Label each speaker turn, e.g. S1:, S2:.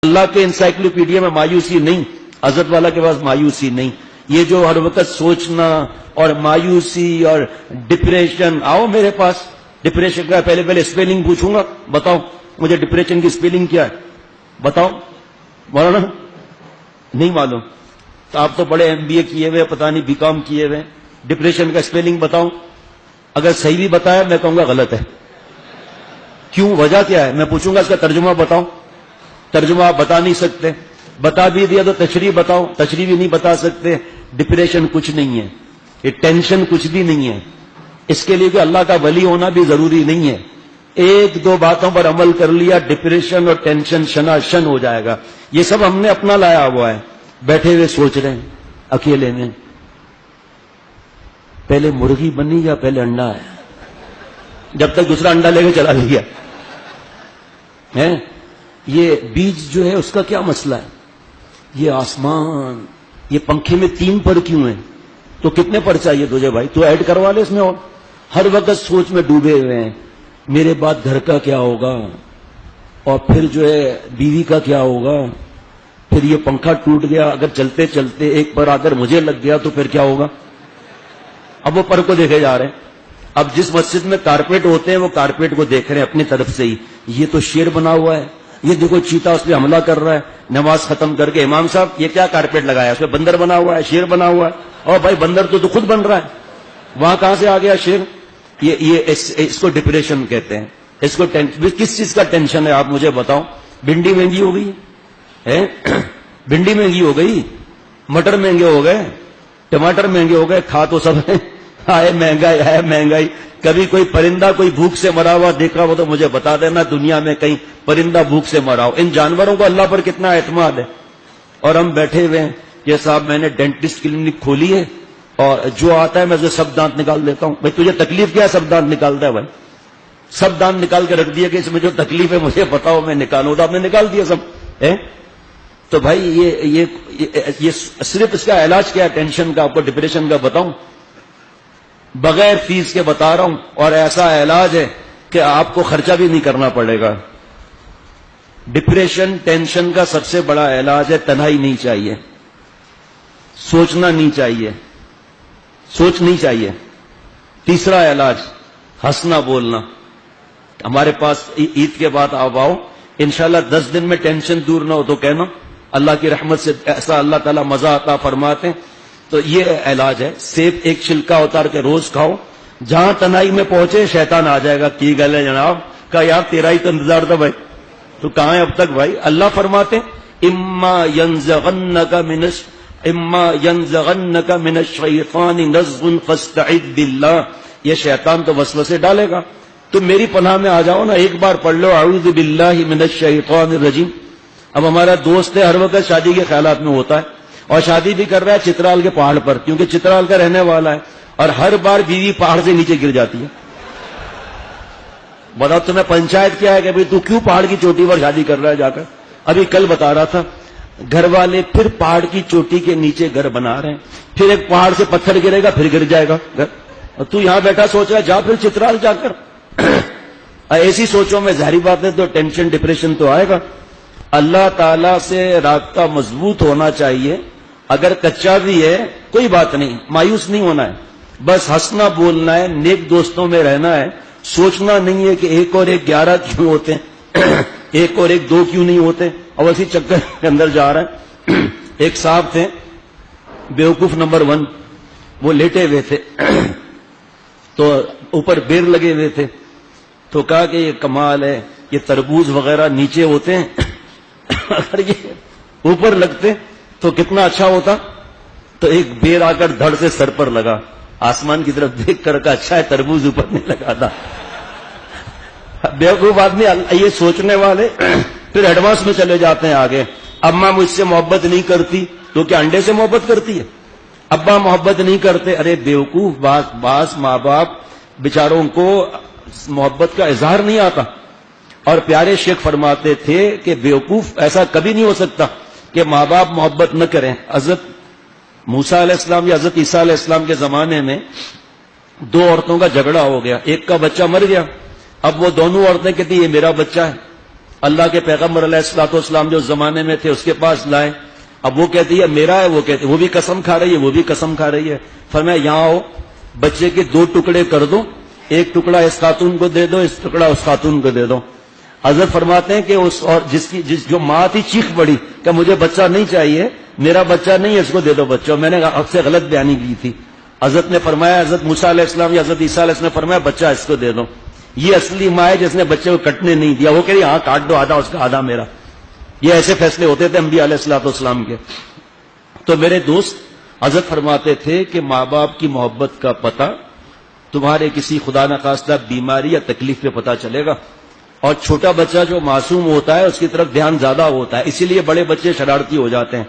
S1: اللہ کے انسائکلوپیڈیا میں مایوسی نہیں، حضرت والا کے پاس مایوسی نہیں. یہ جو ہر وقت سوچنا اور مایوسی اور ڈپریشن، آؤ میرے پاس. ڈپریشن کا پہلے اسپیلنگ پوچھوں گا، بتاؤ مجھے ڈپریشن کی اسپیلنگ کیا ہے، بتاؤ. مولانا نہیں معلوم تو آپ تو بڑے MBA کیے ہوئے، پتہ نہیں BCom کیے ہوئے. ڈپریشن کا اسپیلنگ بتاؤں. اگر صحیح بھی بتایا میں کہوں گا غلط ہے. کیوں، وجہ کیا ہے؟ میں پوچھوں گا اس کا ترجمہ بتاؤ. ترجمہ آپ بتا نہیں سکتے. بتا بھی دیا تو تشریح بتاؤ، تشریح بھی نہیں بتا سکتے. ڈپریشن کچھ نہیں ہے، یہ ٹینشن کچھ بھی نہیں ہے. اس کے لیے کہ اللہ کا ولی ہونا بھی ضروری نہیں ہے. ایک دو باتوں پر عمل کر لیا، ڈپریشن اور ٹینشن شناشن ہو جائے گا. یہ سب ہم نے اپنا لایا ہوا ہے. بیٹھے ہوئے سوچ رہے ہیں اکیلے میں، پہلے مرغی بنی یا پہلے انڈا ہے، جب تک دوسرا انڈا لے کے چلا لیا ہے. یہ بیج جو ہے اس کا کیا مسئلہ ہے؟ یہ آسمان، یہ پنکھے میں 3 پر کیوں ہیں؟ تو کتنے پر چاہیے تجھے بھائی؟ تو ایڈ کروا لے اس میں. اور ہر وقت سوچ میں ڈوبے ہوئے ہیں، میرے بعد گھر کا کیا ہوگا، اور پھر جو ہے بیوی کا کیا ہوگا، پھر یہ پنکھا ٹوٹ گیا، اگر چلتے چلتے ایک پر اگر مجھے لگ گیا تو پھر کیا ہوگا. اب وہ پر کو دیکھے جا رہے ہیں. اب جس مسجد میں کارپیٹ ہوتے ہیں وہ کارپیٹ کو دیکھ رہے ہیں اپنی طرف سے ہی. یہ تو شیر بنا ہوا ہے، یہ دیکھو چیتا اس پہ حملہ کر رہا ہے. نماز ختم کر کے امام صاحب یہ کیا کارپیٹ لگایا، اس پہ بندر بنا ہوا ہے، شیر بنا ہوا ہے. اور بھائی بندر تو خود بن رہا ہے، وہاں کہاں سے آ گیا شیر؟ اس کو ڈپریشن کہتے ہیں. اس کو کس چیز کا ٹینشن ہے آپ مجھے بتاؤ؟ بھنڈی مہنگی ہو گئی ہے، بھنڈی مہنگی ہو گئی، مٹر مہنگے ہو گئے، ٹماٹر مہنگے ہو گئے، کھا تو سب ہے. آئے مہنگائی ہے مہنگائی. کبھی کوئی پرندہ کوئی بھوک سے مرا ہوا دیکھا ہو تو مجھے بتا دینا دنیا میں کہیں پرندہ بھوک سے مرا ہو. ان جانوروں کو اللہ پر کتنا اعتماد ہے. اور ہم بیٹھے ہوئے ہیں کہ صاحب میں نے ڈینٹسٹ کلینک کھولی ہے اور جو آتا ہے میں اسے سب دانت نکال دیتا ہوں. بھائی تجھے تکلیف کیا ہے سب دانت نکالتا ہے؟ بھائی سب دانت نکال کے رکھ دیا کہ اس میں جو تکلیف ہے مجھے بتاؤ میں نکالوں. تو آپ نے نکال دیا سب ہے. تو بھائی یہ صرف اس کا علاج کیا ہے ٹینشن کا، آپ کو ڈپریشن کا بتاؤں؟ بغیر فیس کے بتا رہا ہوں، اور ایسا علاج ہے کہ آپ کو خرچہ بھی نہیں کرنا پڑے گا. ڈپریشن ٹینشن کا سب سے بڑا علاج ہے تنہائی نہیں چاہیے، سوچنا نہیں چاہیے، سوچ نہیں چاہیے. تیسرا علاج ہنسنا بولنا. ہمارے پاس عید کے بعد آپ آؤ انشاءاللہ، 10 دن میں ٹینشن دور نہ ہو تو کہنا. اللہ کی رحمت سے ایسا اللہ تعالیٰ مزہ عطا فرماتے ہیں. تو یہ علاج ہے. سیب ایک چھلکا اتار کے روز کھاؤ. جہاں تنہائی میں پہنچے شیطان آ جائے گا، کی گل ہے جناب، کہا یار تیرا ہی تو انتظار تھا بھائی، تو کہاں ہے اب تک بھائی؟ اللہ فرماتے اما ینزغنک من الشیطان نزغ فاستعذ باللہ. یہ شیطان تو وسوسے ڈالے گا، تو میری پناہ میں آ جاؤ نا. ایک بار پڑھ لو اعوذ باللہ من الشیطان الرجیم. اب ہمارا دوست ہے ہر وقت شادی کے خیالات میں ہوتا ہے، اور شادی بھی کر رہا ہے چترال کے پہاڑ پر، کیونکہ چترال کا رہنے والا ہے، اور ہر بار بیوی پہاڑ سے نیچے گر جاتی ہے. بتاؤ تمہیں پنچایت کیا ہے کہ بھئی تو کیوں پہاڑ کی چوٹی پر شادی کر رہا ہے جا کر؟ ابھی کل بتا رہا تھا گھر والے پھر پہاڑ کی چوٹی کے نیچے گھر بنا رہے ہیں، پھر ایک پہاڑ سے پتھر گرے گا پھر گر جائے گا گھر، اور تو یہاں بیٹھا سوچ رہا ہے جا پھر چترال جا کر. ایسی سوچوں میں ظاہری بات ہے تو ٹینشن ڈپریشن تو آئے گا. اللہ تعالیٰ سے رابطہ مضبوط ہونا چاہیے. اگر کچا بھی ہے کوئی بات نہیں، مایوس نہیں ہونا ہے، بس ہنسنا بولنا ہے، نیک دوستوں میں رہنا ہے. سوچنا نہیں ہے کہ 1 اور 1 11 کیوں ہوتے ہیں، 1 اور 1 2 کیوں نہیں ہوتے، اور اسی چکر کے اندر جا رہا ہے. ایک صاحب تھے بیوقوف نمبر 1، وہ لیٹے ہوئے تھے تو اوپر بیر لگے ہوئے تھے. تو کہا کہ یہ کمال ہے، یہ تربوز وغیرہ نیچے ہوتے ہیں اگر یہ اوپر لگتے تو کتنا اچھا ہوتا. تو ایک بیر آ کر دھڑ سے سر پر لگا، آسمان کی طرف دیکھ کر کہا اچھا ہے تربوز اوپر نہیں لگا تھا. بیوقوف آدمی یہ سوچنے والے پھر ایڈوانس میں چلے جاتے ہیں آگے. اماں مجھ سے محبت نہیں کرتی تو کیا انڈے سے محبت کرتی ہے؟ ابا محبت نہیں کرتے، ارے بیوقوف بعض ماں باپ بیچاروں کو محبت کا اظہار نہیں آتا. اور پیارے شیخ فرماتے تھے کہ بیوقوف ایسا کبھی نہیں ہو سکتا کہ ماں باپ محبت نہ کریں. حضرت موسیٰ علیہ السلام یا حضرت عیسیٰ علیہ السلام کے زمانے میں 2 عورتوں کا جھگڑا ہو گیا، ایک کا بچہ مر گیا. اب وہ دونوں عورتیں کہتی یہ میرا بچہ ہے، اللہ کے پیغمبر علیہ الصلوۃ والسلام جو زمانے میں تھے اس کے پاس لائے. اب وہ کہتی ہے میرا ہے, وہ کہتی وہ بھی قسم کھا رہی ہے, وہ بھی قسم کھا رہی ہے. فرمایا یہاں آؤ, بچے کے 2 ٹکڑے کر دو, ایک ٹکڑا اس خاتون کو دے دو, اس ٹکڑا اس خاتون کو دے دو. حضرت فرماتے ہیں کہ اس اور جو ماں تھی چیخ پڑی کہ مجھے بچہ نہیں چاہیے, میرا بچہ نہیں ہے, اس کو دے دو بچہ. میں نے آپ سے غلط بیانی کی تھی. حضرت نے فرمایا, حضرت موسیٰ علیہ السلام یا حضرت عیسیٰ علیہ السلام نے فرمایا بچہ اس کو دے دو. یہ اصلی ماں ہے جس نے بچے کو کٹنے نہیں دیا. وہ کہہ رہی ہاں کاٹ دو, آدھا اس کا آدھا میرا. یہ ایسے فیصلے ہوتے تھے انبیاء علیہ الصلوۃ والسلام کے. تو میرے دوست, حضرت فرماتے تھے کہ ماں باپ کی محبت کا پتہ تمہارے کسی خدا نخواستہ بیماری یا تکلیف پہ پتہ چلے گا. اور چھوٹا بچہ جو معصوم ہوتا ہے اس کی طرف دھیان زیادہ ہوتا ہے, اسی لیے بڑے بچے شرارتی ہو جاتے ہیں.